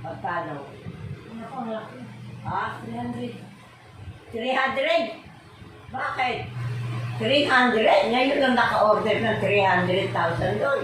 Magkano? Ano ko, ang laki. Ha? 300. 300? Bakit? 300? Ngayon lang naka-order ng 300,000 doon.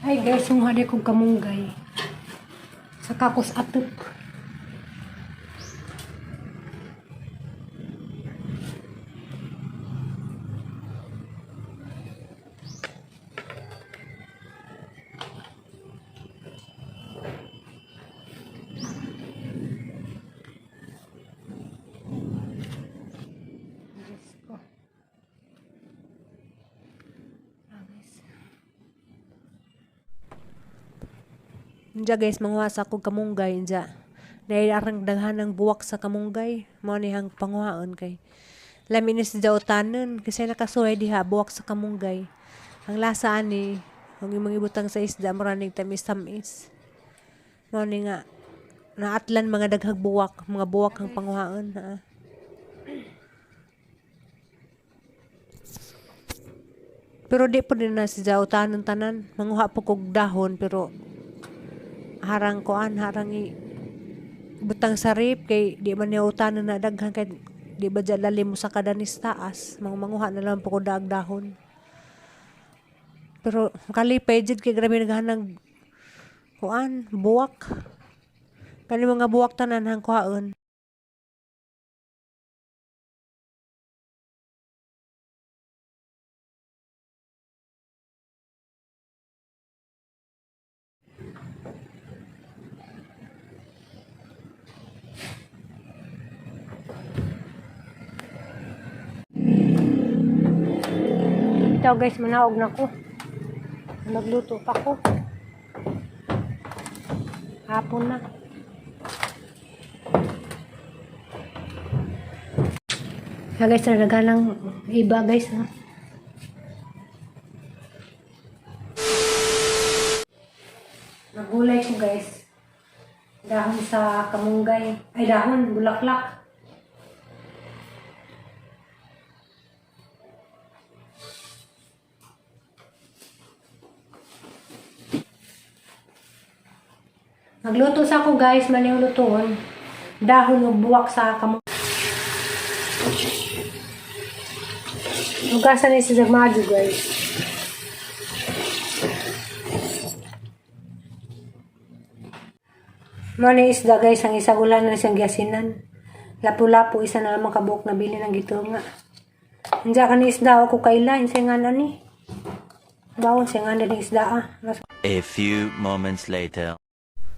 Ay guys, yung hali kong kamunggay. Sa kakos atop. Diyos ko. Diya guys, manguha sa akong kamunggay diya. Nairarang daghan ng buwak sa kamunggay. Mao ni hang panguhaon kay. Laminis diya utanon kasi nakasuhay diha buwak sa kamunggay. Ang lasa ani, ang imong ibutang sa isda muranig tamis-tamis. Mao ni nga naatlan mga daghag buwak, mga buwak ang panguhaon ha. Pero di po din na siya utanon tanan. Manguha po kog dahon pero harang butang sarip kay di man niya utanan na daghan kay di ba dyan lalim mo sa kadanis taas manguha na lang po ko dahon pero kalipay jud kay grabe naghanag kuan buwak kani mga buwak tanan hang kuhaon. Ito guys, manaog na ko. Nagluto pa ko. Hapon na. Ha guys, nalaga ng iba guys ha. Nagulay ko guys. Dahon sa kamunggay. Ay dahon, bulaklak. Magluto sa ako guys, mali yung lutuon. Dahon o buwak sa kamunggay. Hugasan ni si Zagmado guys. Mani isda guys, ang isa ulan na siyang gyasinan. Lapu-lapu, isa na namang kabuok na bili ng gitunga. Nandiyan ka ni isda ako kailan, siya nga na ni. Bawon siya nga na ni isda ah. A few moments later.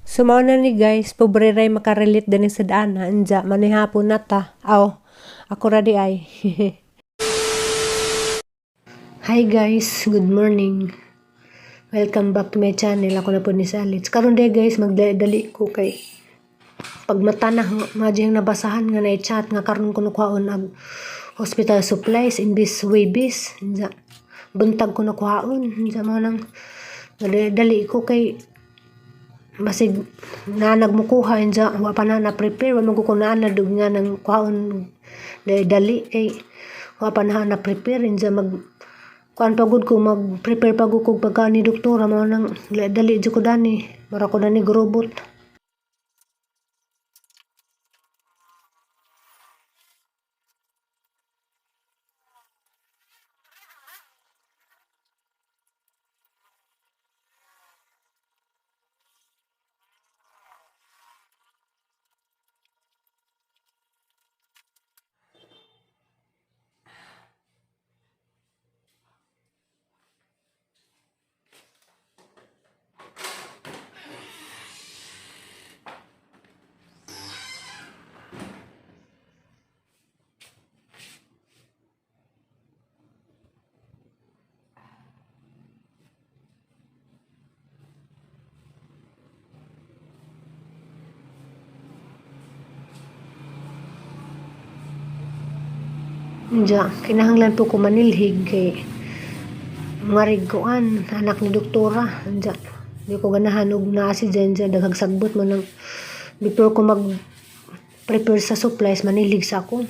Sumaw na ni guys, pobre ray makarelate din sa daan na anja manihapon na ta. Aw, ako ready ay. Hi guys, good morning. Welcome back to my channel. Ako na po ni Salits. Karon day guys, magdali ko kay pagmata na madjeng nabasahan nga na chat nga karon ko nakuhaon ag hospital supplies in this way bis. Anja buntag ko nakuhaon. Anja mo nang dali ko kay basig na nagmukuha inja wa pa na prepare wa magkukunaan na dug nga nang kuhaon dali kay wa pa na prepare inja mag kuan pagud ko mag prepare pagud ko pagka ni doktora mo nang dali jud ko dani para ko dani grobot. Diya, kinahanglan po ko manilhig kay mariguan, anak ni doktora. Diya, Di ko ganahan og naa si Jenja daghag sagbot man lang before ko mag prepare sa supplies manilig sa ako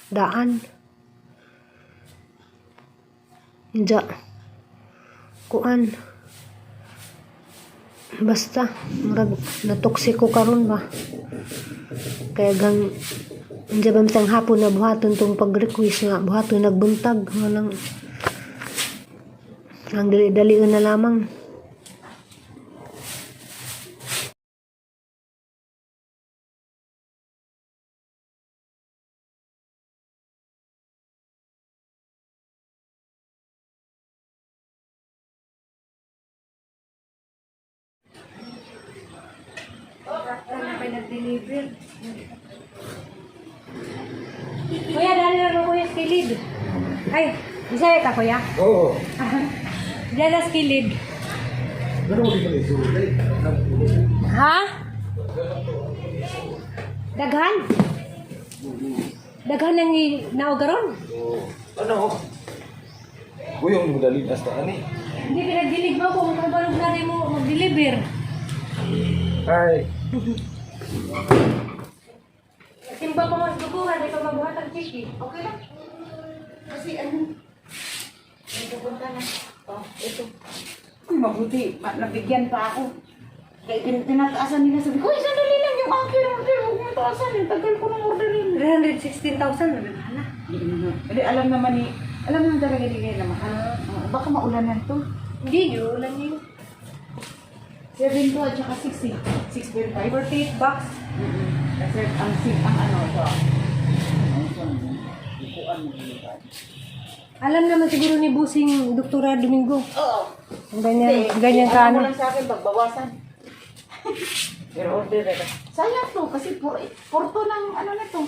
daan. Inja kuan basta murag natoxic ko karon ba kaya gang inja ba misang hapon na buhaton tong pag-request nga buhaton nagbuntag nga lang ang dali-dali na lamang. Ano pa nag-deliver? Kuya, dali na rin kuya skilid. Ay, bisaya ka kuya? Oo. Diyan na skilid. Ha? Daghan? Daghan ang naugaron? Ano? Uyong madali hasta ani. Hindi pinagdilig mo kung kabalog na rin mo mag-deliver. Ay. Timba pa mas duguhan, di ka magbuhat ang chiki. Okay lang. Kasi ano, may pupunta na. Oh, ito. Uy, mabuti. Nabigyan pa ako. Kaya tinataasan nila sabi ko, uy, sandali lang yung akin order. Huwag mo taasan. Yung tagal ko ng orderin. 316,000 na hala. Hindi, alam naman talaga nila na mahal. Baka maulanan to. Hindi, yun lang yun. 7 to at saka 60. 6.5. 48 bucks. Kasi ang ano to. Ikuan mo dito. Alam naman siguro ni Busing Doktora Domingo. Oo. Ang ganyan ka Alam mo ano. lang sa akin, pagbawasan. Pero order ito. Sayang to, kasi porto ng ano na to.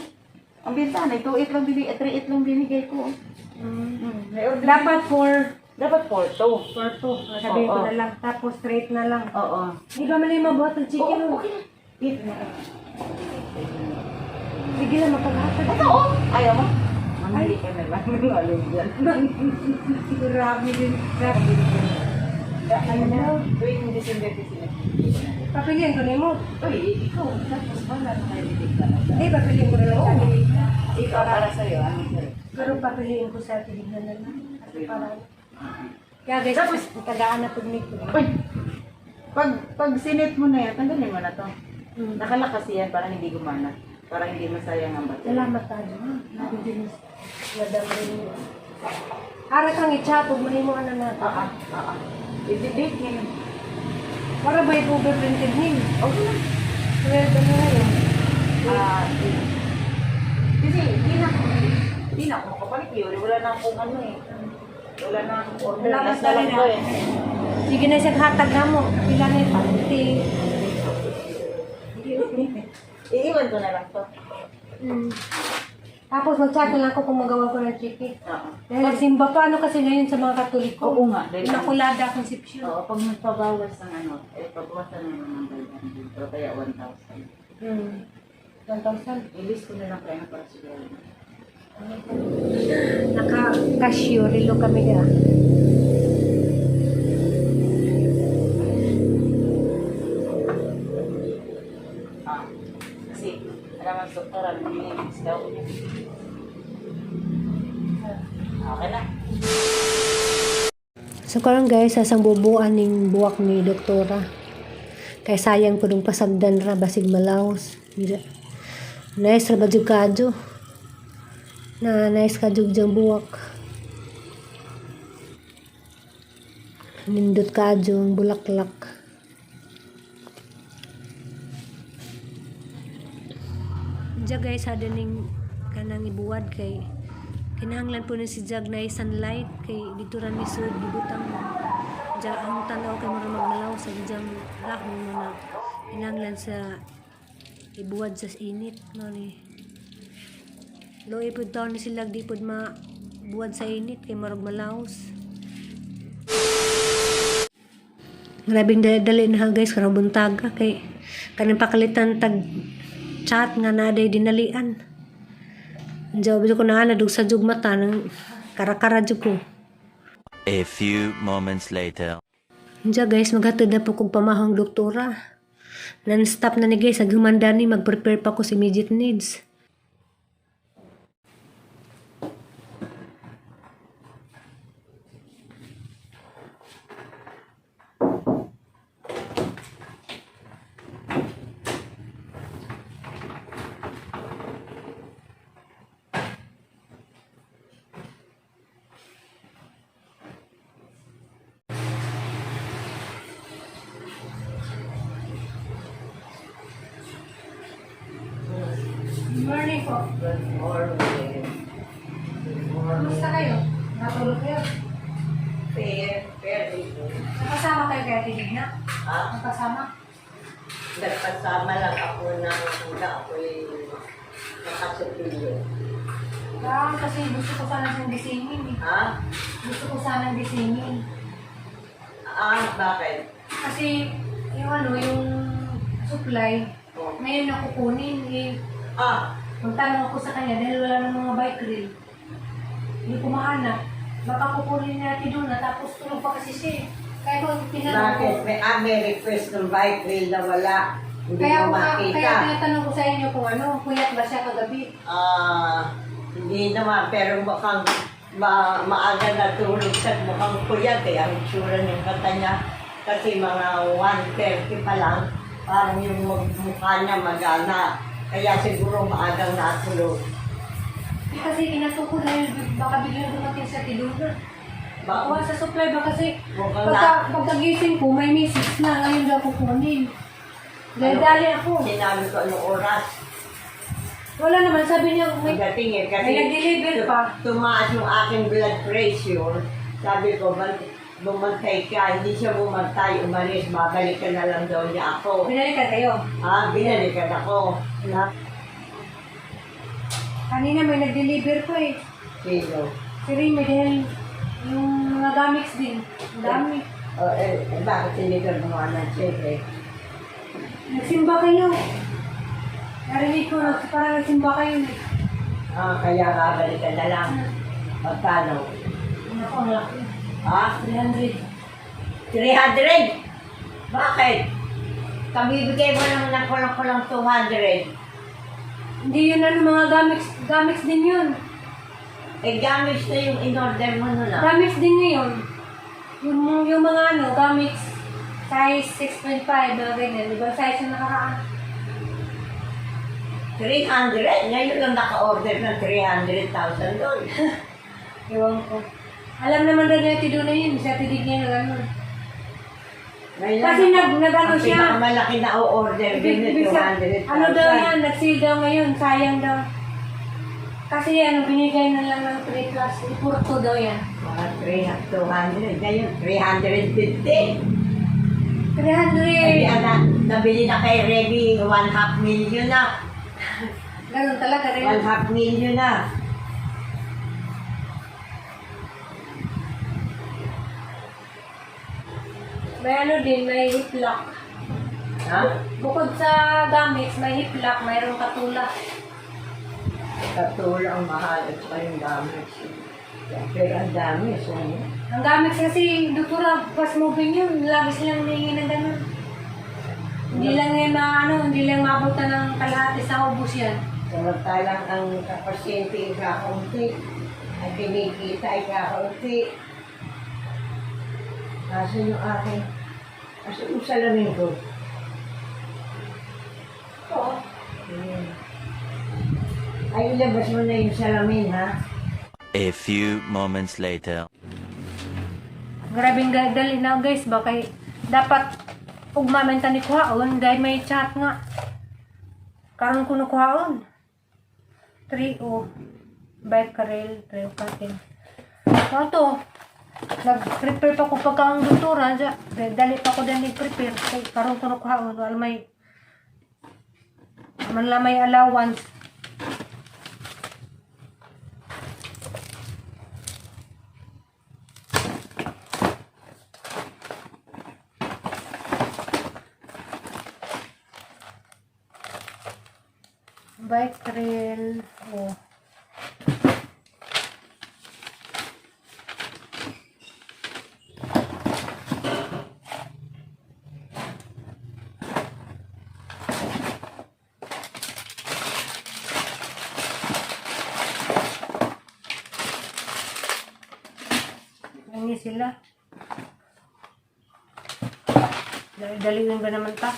Ang bintana, 2.8 lang binigay, 3.8 lang binigay ko. May order. Dapat porto. Porto. Sabihin ko Oo. na lang. Tapos straight na lang. Oo. Hindi ba mali mabuhat ng chicken? Oo, Oh, okay. Eat na. sige lang, mapaghatag. Ito, oh. Ayaw mo? Mamili ka na lang. Alam dyan. Grabe din. Grabe din. Ano? Tuwing December kasi Papilihan ko na mo. uy, ikaw. Tapos wala na tayo bitig ka na. Hindi, papilihan ko na lang siya. Ikaw para sa'yo. Ano sa'yo? Pero papilihan ko sa tinignan na lang. Kasi para... Kaya guys, tagaan na pagnig ko. Uy! Pag sinit mo na yan, tanggalin mo na to. Nakalakas yan para hindi gumana. Para hindi masayang ang battery. Salamat tayo. Nabi din. Madam rin. Ara kang i-chat, huwag mo ano na. I-delete yun. Para ba i-overprinted nil? Okay lang. Well, ano na yun? Kasi hindi na ako makapalit yun. Wala na akong ano eh. Wala na akong order. Salamat Last na lang tayo ko na. eh. Sige na siya hatag na mo. Pila na yung panty. Iiwan ko na lang to. Tapos mag-chat na lang ako kung magawa ko ng chicken. Oo. Dahil nagsimba pa ano kasi ngayon sa mga Katoliko. Oo nga. Dahil Immaculada Conception. Oo, pag nagpabawas ng ano, pagbawasan naman ng 500 o kaya 1,000. 1,000. I-list ko na lang kaya na para siguro. Naka-casio, rilo kami ka. Kasi, alam ang doktora, nililis daw niya. Okay na. So karon guys, asang bubuan ning buwak ni doktora. Kay sayang ko nung pasagdan ra basig malaos. Nice ra ba jud kadyo. Na nice kadyo jang buwak. Nindot kadyo ang bulaklak. Diya guys, ada ning kanang ibuwad kay kinahanglan po ni si Jag na sunlight kay dito ra ni sud gibutang diya ang tanaw kay mura magnalaw sa dijang dahon mo na kinahanglan sa ibuwad sa init no ni loy pud taon ni sila di pud buwad sa init kay marag malaos. Grabing dali na guys karang buntaga kay kanang pakalitan tag chat nga naday dinalian. Jawab ko na nadug sa jug mata ng karakara jud ko. A few moments later. Diyan guys, maghatid na po kong pamahang doktora. Non-stop na ni guys, naghumanda ni, mag-prepare pa ko sa immediate needs. Good morning po. Good morning. Kumusta kayo? Natulog kayo? Very good. Nakasama kayo kaya tinig na? Ha? Nakasama? Nagpasama lang ako ng hanggang ako'y nakasupilyo. Kasi gusto ko sana siyang gisingin eh. Ha? Gusto ko sana gisingin. Bakit? Kasi yung supply, Oh. ngayon na kukunin eh. Magtanong ako sa kanya dahil wala ng mga bike reel. Hindi ko mahanap. Baka kukunin natin doon na tapos tulog pa kasi siya eh. Kaya kung tinanong ko, Bakit? May request ng bike reel na wala. Hindi kaya mo makita. tinatanong ko sa inyo kung puyat ba siya kagabi. Hindi naman, pero mukhang maaga na tulog siya, mukhang puyat eh. Ang tsura ng kata niya. Kasi mga 1:30 pa lang, parang yung mukha niya magana. Kaya siguro maagang natulog. Kasi inato ko dahil baka biglang dumating sa tiduna. Baka sa supply ba kasi Mukhang na. pagkagising ko may message na ngayon daw kukunin. Dali ako. Sinabi ko anong oras. Wala naman, sabi niya may Magating eh. Kasi may nag-deliver pa. tumaas yung aking blood pressure. Sabi ko, bumantay ka. Hindi siya bumantay. Umalis. Babalik ka na lang daw niya ako. binalikan kayo. Binalikan ako. Kanina may nag-deliver pa eh. Sino? Si Remy dahil yung mga gamics din. Ang dami. Bakit sinigal mo ng siyempre? Nagsimba kayo. Narinig ko, parang nagsimba kayo eh. Kaya babalikan na lang. Magkano? Naku, ang laki. 300. 300? Bakit? Kabibigay mo naman ng kulang-kulang 200. Hindi yun mga gamics din yun. Gamit na yung in-order mo nun Gamics din yun. Yung mga gamics, size 6.5, mga ganyan. Diba size yung nakaraan? 300? Ngayon lang naka-order ng 300,000 doon. Ewan ko. Alam naman daw niya tido na yun. Siya tidig niya na gano'n. Kasi nag-ano siya. Ang pinakamalaking na o-order din na 200,000. Ano daw yan? Nag-sale daw ngayon. Sayang daw. Kasi binigay na lang ng 3 plus. Puro 2 daw yan. Mga 200. Ngayon, 350. 300. Nabili na kay Remy 500,000 na. Ganun talaga rin. 500,000 na. May din, may hip lock. Bukod sa gamics, may hip lock, mayroong katula. Katulad ang mahal at saka yung gamit. Pero ang dami. So, Ang gamics kasi, doktora, fast moving yun. Lagi silang hinihingi ng ganun. Hindi lang yan hindi lang mabutan ng kalahati sa ubos yan. samantalang ang pasyente ay kakaunti, ang kinikita ay kakaunti. Kaso yung aking, kaso yung salamin ko. Oo. Ay, ilabas mo na yung salamin, ha? A few moments later. Grabing dali na guys, baka dapat ugmamenta ni kuhaon, dahil may chat nga. Karon ko kuhaon. 3-0. Bike karel, 3 patin. So to, nag-prepare pa ko pagka ang doktora, dali pa ko din nag-prepare. Karon ko kuhaon, wala may may allowance. Bike trail. Oh. sila. Daliin ba naman ta?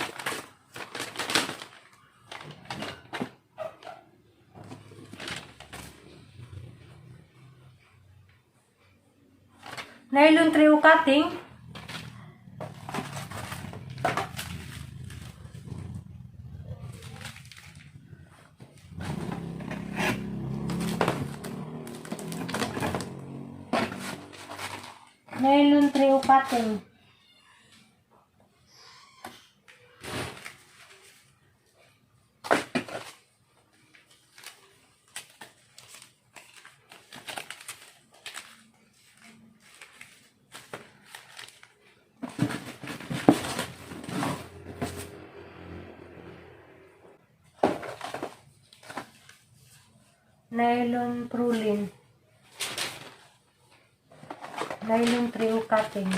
Nylon trio cutting. Nylon trio cutting. Nylon prulin. Nylon trio cutting.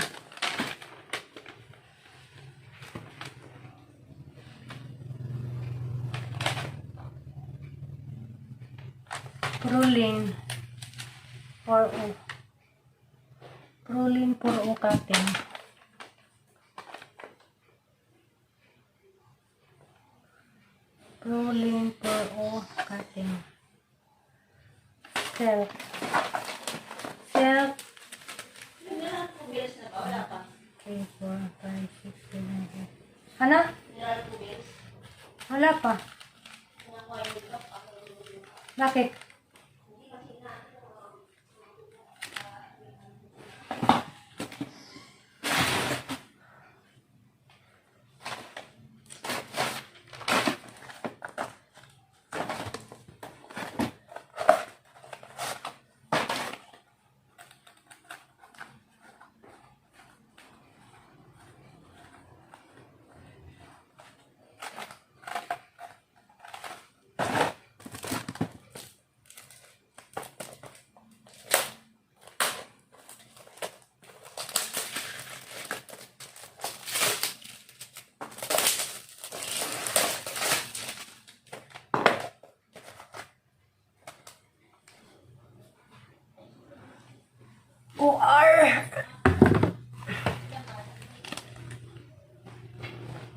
Prulin 4O. Prulin 4O cutting. Prulin 4O cutting. Silk. Silk. 3, 4, 5, 6, 7, 8. Ano? Wala pa. Bakit? OR.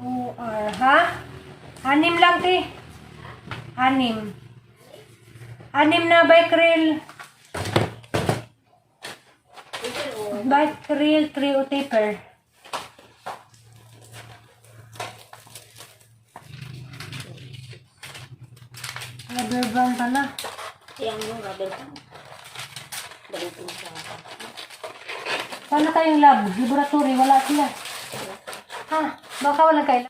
OR, ha? 6 lang, ti. 6. 6 na bike reel. Bike reel, 3 o taper. Rubber band pala. Yang yung rubber band. Balikin sa Paano kayong lab? Laboratory, wala sila. Ha? Baka wala kayo.